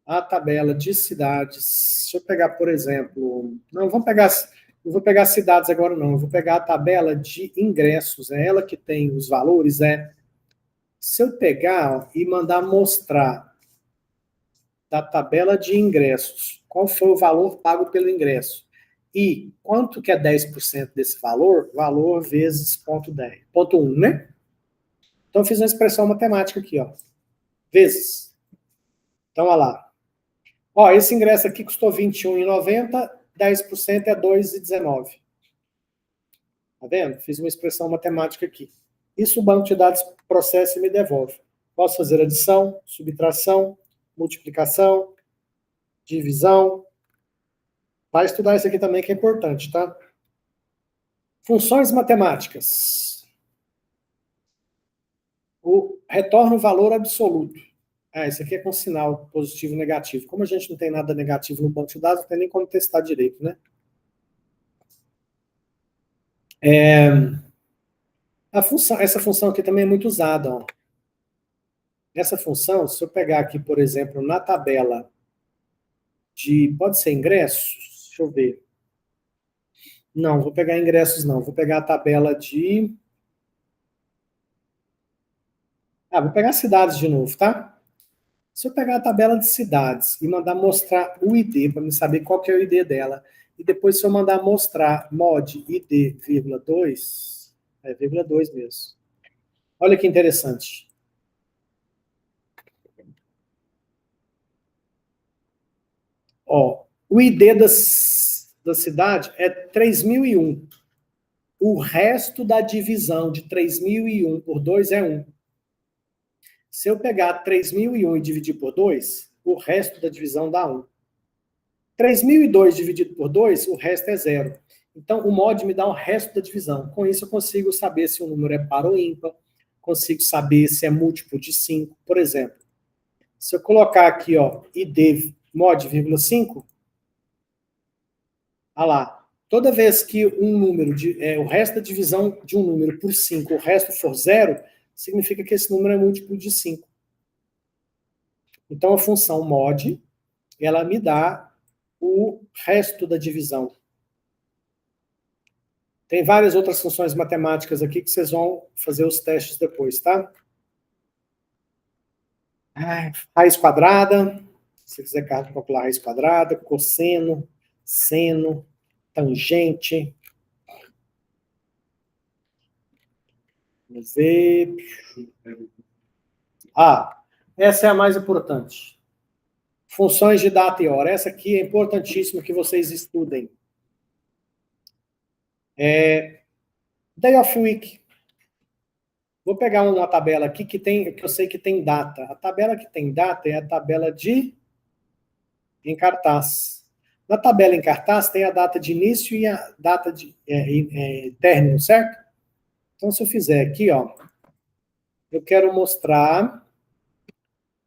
a tabela de cidades, se eu pegar, por exemplo, não vou pegar cidades agora não, eu vou pegar a tabela de ingressos, é ela que tem os valores, se eu pegar ó, e mandar mostrar da tabela de ingressos, qual foi o valor pago pelo ingresso, e quanto que é 10% desse valor, valor vezes ponto 10, ponto 1, né? Então eu fiz uma expressão matemática aqui, ó, vezes. Então, olha lá. Ó, esse ingresso aqui custou R$ 21,90, 10% é R$ 2,19. Tá vendo? Fiz uma expressão matemática aqui. Isso o banco de dados processa e me devolve. Posso fazer adição, subtração, multiplicação, divisão. Vai estudar isso aqui também que é importante, tá? Funções matemáticas. O retorna o valor absoluto. Ah, isso aqui é com sinal positivo e negativo. Como a gente não tem nada negativo no banco de dados, não tem nem como testar direito, né? Essa função aqui também é muito usada. Ó. Essa função, se eu pegar aqui, por exemplo, na tabela de... Pode ser ingressos? Deixa eu ver. Não, vou pegar ingressos não. Vou pegar a tabela de... vou pegar cidades de novo, tá? Se eu pegar a tabela de cidades e mandar mostrar o ID, para me saber qual que é o ID dela, e depois se eu mandar mostrar mod ID, vírgula 2, é vírgula 2 mesmo. Olha que interessante. Ó, o ID da cidade é 3001. O resto da divisão de 3001 por 2 é 1. Se eu pegar 3001 e dividir por 2, o resto da divisão dá 1. 3002 dividido por 2, o resto é 0. Então, o mod me dá o resto da divisão. Com isso, eu consigo saber se o número é par ou ímpar, consigo saber se é múltiplo de 5. Por exemplo, se eu colocar aqui, ó, id mod, vírgula 5, olha lá, toda vez que um número, o resto da divisão de um número por 5, o resto for 0, significa que esse número é múltiplo de 5. Então, a função mod, ela me dá o resto da divisão. Tem várias outras funções matemáticas aqui que vocês vão fazer os testes depois, tá? Raiz quadrada, se quiser calcular raiz quadrada, cosseno, seno, tangente. Vamos ver. Essa é a mais importante. Funções de data e hora. Essa aqui é importantíssima que vocês estudem. Day of week. Vou pegar uma tabela aqui que eu sei que tem data. A tabela que tem data é a tabela em cartaz. Na tabela em cartaz tem a data de início e a data de término, certo? Então, se eu fizer aqui, ó, eu quero mostrar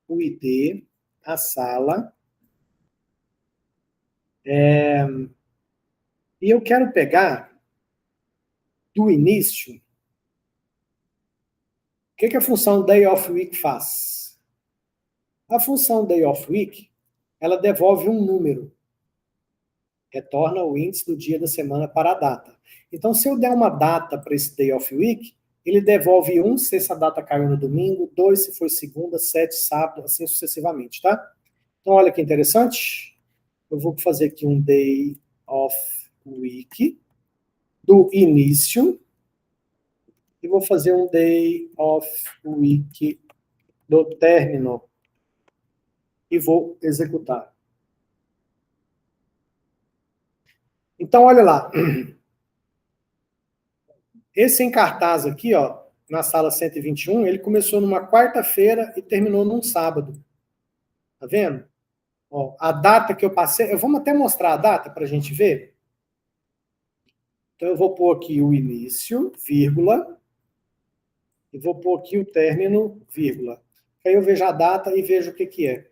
o ID, a sala, e eu quero pegar do início. O que a função day of week faz? A função day of week, ela devolve um número. Retorna o índice do dia da semana para a data. Então, se eu der uma data para esse day of week, ele devolve 1 se essa data caiu no domingo, 2 se foi segunda, 7 sábado, assim sucessivamente, tá? Então, olha que interessante. Eu vou fazer aqui um day of week do início e vou fazer um day of week do término e vou executar. Então, olha lá. Esse em cartaz aqui, ó, na sala 121, ele começou numa quarta-feira e terminou num sábado. Tá vendo? Ó, a data que eu passei, vamos até mostrar a data para a gente ver. Então, eu vou pôr aqui o início, vírgula, e vou pôr aqui o término, vírgula. Aí eu vejo a data e vejo o que é.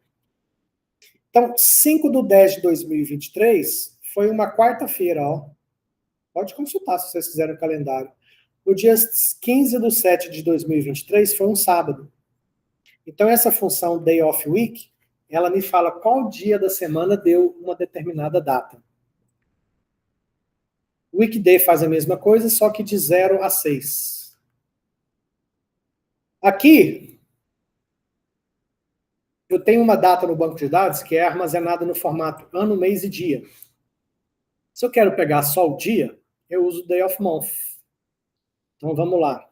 Então, 5/10/2023 foi uma quarta-feira, ó. Pode consultar se vocês quiserem o calendário. O dia 15/7/2023 foi um sábado. Então, essa função day of week, ela me fala qual dia da semana deu uma determinada data. O weekday faz a mesma coisa, só que de 0 a 6. Aqui, eu tenho uma data no banco de dados que é armazenada no formato ano, mês e dia. Se eu quero pegar só o dia, eu uso day of month. Então, vamos lá.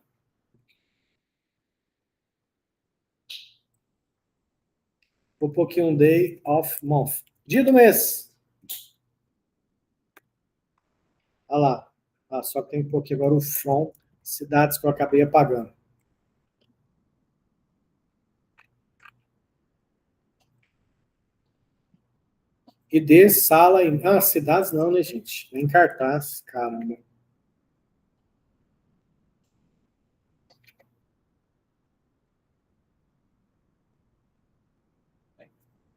Vou pôr aqui um day of month. Dia do mês. Olha lá. Só que tem que pôr aqui agora o from, cidades que eu acabei apagando. ID, sala... cidades não, né, gente? Em cartaz, caramba.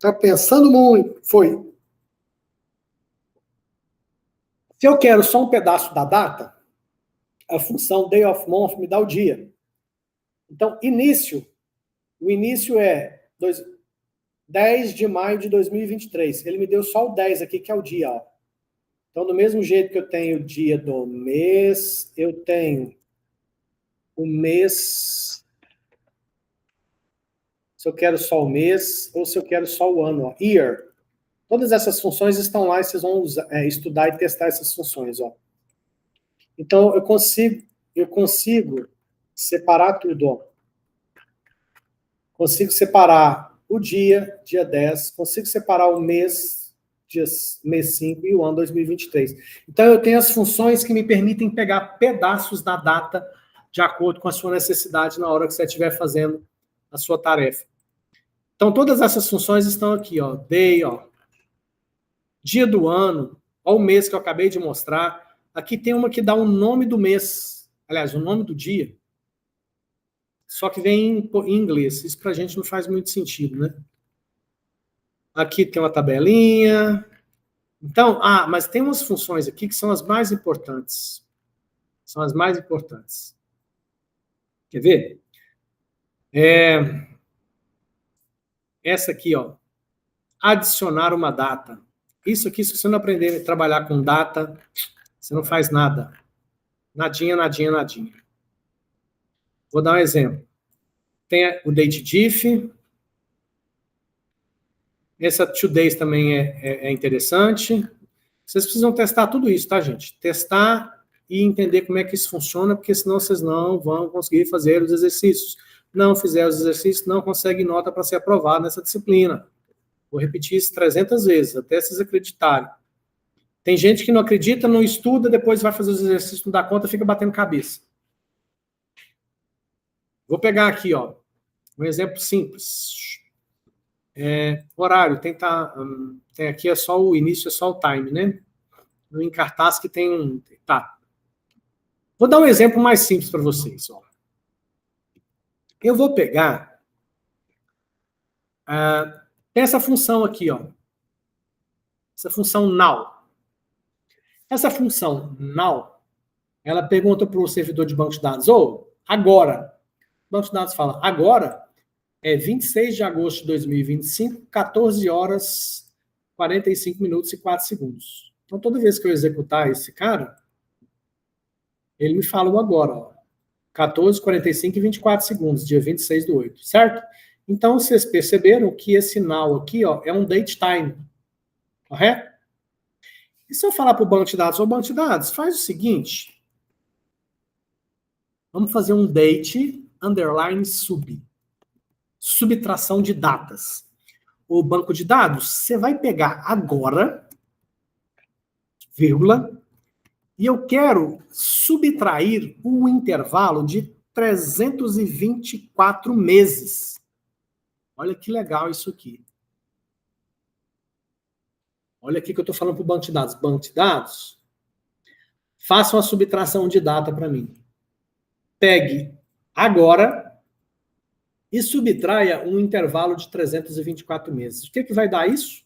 Tá pensando muito. Foi. Se eu quero só um pedaço da data, a função day of month me dá o dia. Então, início. O início é 10 de maio de 2023. Ele me deu só o 10 aqui, que é o dia, ó. Então, do mesmo jeito que eu tenho o dia do mês, eu tenho o mês se eu quero só o mês, ou se eu quero só o ano, ó. Year. Todas essas funções estão lá e vocês vão estudar e testar essas funções, ó. Então, eu consigo separar tudo, ó. Consigo separar o dia 10, consigo separar o mês, mês 5 e o ano 2023. Então, eu tenho as funções que me permitem pegar pedaços da data de acordo com a sua necessidade na hora que você estiver fazendo a sua tarefa. Então, todas essas funções estão aqui, ó. Day, ó. Dia do ano, ó, o mês que eu acabei de mostrar. Aqui tem uma que dá o nome do mês, aliás, o nome do dia, só que vem em inglês. Isso pra gente não faz muito sentido, né? Aqui tem uma tabelinha. Então, mas tem umas funções aqui que são as mais importantes. São as mais importantes. Quer ver? Essa aqui, ó. Adicionar uma data. Isso aqui, se você não aprender a trabalhar com data, você não faz nada. Nadinha, nadinha, nadinha. Vou dar um exemplo. Tem o date diff. Essa today's também é interessante. Vocês precisam testar tudo isso, tá, gente? Testar e entender como é que isso funciona, porque senão vocês não vão conseguir fazer os exercícios. Não fizer os exercícios, não consegue nota para ser aprovado nessa disciplina. Vou repetir isso 300 vezes, até vocês acreditarem. Tem gente que não acredita, não estuda, depois vai fazer os exercícios, não dá conta, fica batendo cabeça. Vou pegar aqui, ó, um exemplo simples. Horário, tem aqui é só o início, é só o time, né? No em cartaz que tem um... Tá. Vou dar um exemplo mais simples para vocês, ó. Eu vou pegar essa função aqui, ó. Essa função now. Essa função now, ela pergunta para o servidor de banco de dados, agora. O banco de dados fala, agora é 26 de agosto de 2025, 14 horas, 45 minutos e 4 segundos. Então, toda vez que eu executar esse cara, ele me fala o agora, ó. 14, 45 e 24 segundos, dia 26/8, certo? Então, vocês perceberam que esse now aqui, ó, é um date time, correto? E se eu falar para o banco de dados, banco de dados, faz o seguinte, vamos fazer um date underline subtração de datas. O banco de dados, você vai pegar agora, vírgula, e eu quero subtrair um intervalo de 324 meses. Olha que legal isso aqui. Olha aqui que eu estou falando para o banco de dados. Banco de dados, faça uma subtração de data para mim. Pegue agora e subtraia um intervalo de 324 meses. O que vai dar isso?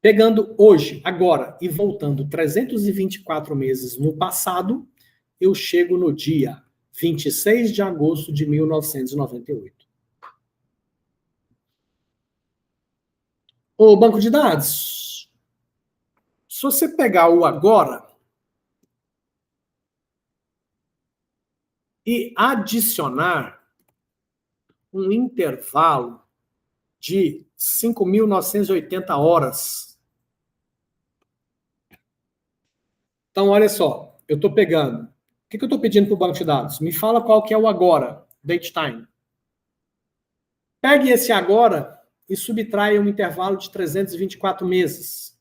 Pegando hoje, agora, e voltando 324 meses no passado, eu chego no dia 26 de agosto de 1998. Ô, banco de dados, se você pegar o agora e adicionar um intervalo de 5.980 horas. Então, olha só, eu estou pegando. O que eu estou pedindo para o banco de dados? Me fala qual que é o agora, date time. Pegue esse agora e subtraia um intervalo de 324 meses.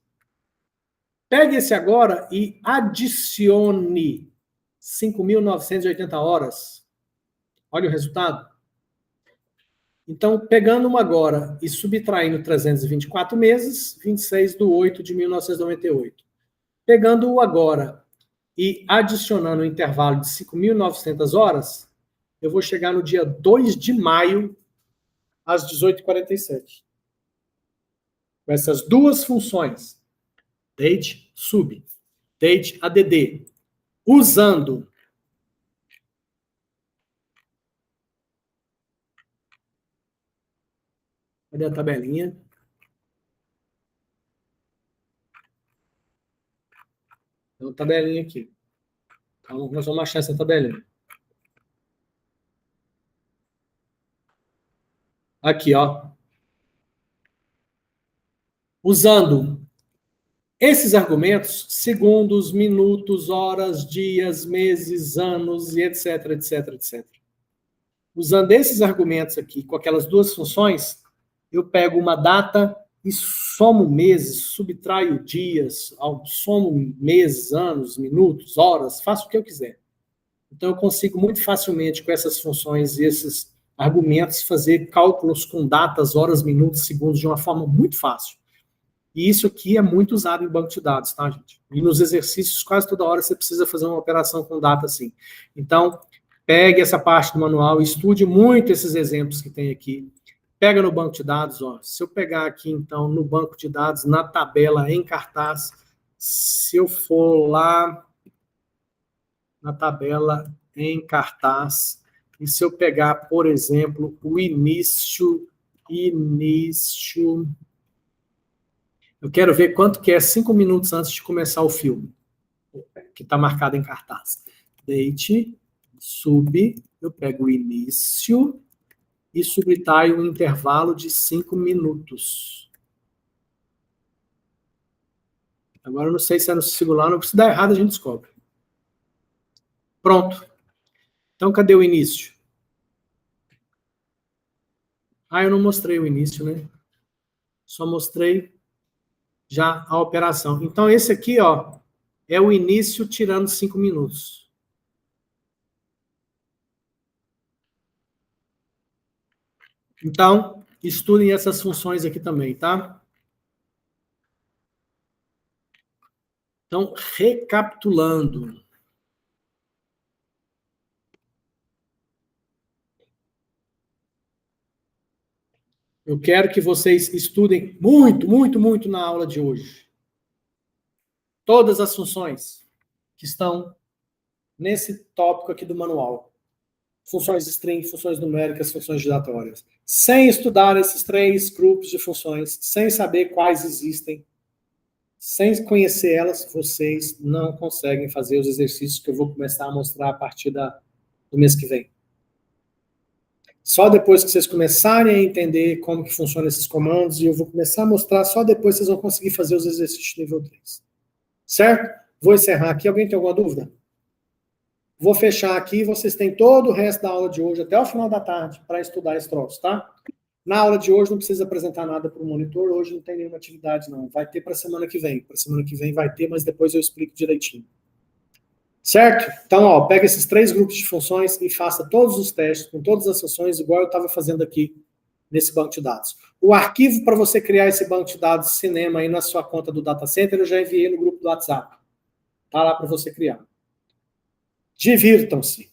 Pegue esse agora e adicione 5.980 horas. Olha o resultado. Então, pegando uma agora e subtraindo 324 meses, 26/8/1998. Pegando o agora e adicionando um intervalo de 5.900 horas, eu vou chegar no dia 2 de maio, às 18h47. Com essas duas funções, date, sub, date, add, usando cadê a tabelinha? Tem uma tabelinha aqui. Então, nós vamos achar essa tabelinha. Aqui, ó. Usando esses argumentos, segundos, minutos, horas, dias, meses, anos e etc, etc, etc. Usando esses argumentos aqui, com aquelas duas funções, eu pego uma data e somo meses, subtraio dias, somo meses, anos, minutos, horas, faço o que eu quiser. Então, eu consigo muito facilmente, com essas funções e esses argumentos, fazer cálculos com datas, horas, minutos, segundos, de uma forma muito fácil. E isso aqui é muito usado em banco de dados, tá, gente? E nos exercícios, quase toda hora, você precisa fazer uma operação com data assim. Então, pegue essa parte do manual, estude muito esses exemplos que tem aqui. Pega no banco de dados, ó. Se eu pegar aqui, então, no banco de dados, na tabela, em cartaz, se eu for lá na tabela, em cartaz, e se eu pegar, por exemplo, o início, eu quero ver quanto que é 5 minutos antes de começar o filme, que está marcado em cartaz. Date, sub, eu pego o início e subtraio um intervalo de 5 minutos. Agora eu não sei se é no singular, não. Se dar errado a gente descobre. Pronto. Então cadê o início? Ah, eu não mostrei o início, né? Só mostrei já a operação. Então esse aqui, ó, é o início tirando 5 minutos. Então, estudem essas funções aqui também, tá? Então, recapitulando. Eu quero que vocês estudem muito, muito, muito na aula de hoje. Todas as funções que estão nesse tópico aqui do manual. Funções string, funções numéricas, funções giratórias. Sem estudar esses 3 grupos de funções, sem saber quais existem, sem conhecer elas, vocês não conseguem fazer os exercícios que eu vou começar a mostrar a partir do mês que vem. Só depois que vocês começarem a entender como que funcionam esses comandos, e eu vou começar a mostrar, só depois vocês vão conseguir fazer os exercícios nível 3. Certo? Vou encerrar aqui. Alguém tem alguma dúvida? Vou fechar aqui e vocês têm todo o resto da aula de hoje, até o final da tarde, para estudar esse troço, tá? Na aula de hoje não precisa apresentar nada para o monitor, hoje não tem nenhuma atividade, não. Vai ter para a semana que vem. Para a semana que vem vai ter, mas depois eu explico direitinho. Certo? Então, ó, pega esses 3 grupos de funções e faça todos os testes com todas as funções, igual eu estava fazendo aqui nesse banco de dados. O arquivo para você criar esse banco de dados cinema aí na sua conta do Data Center, eu já enviei no grupo do WhatsApp. Tá lá para você criar. Divirtam-se.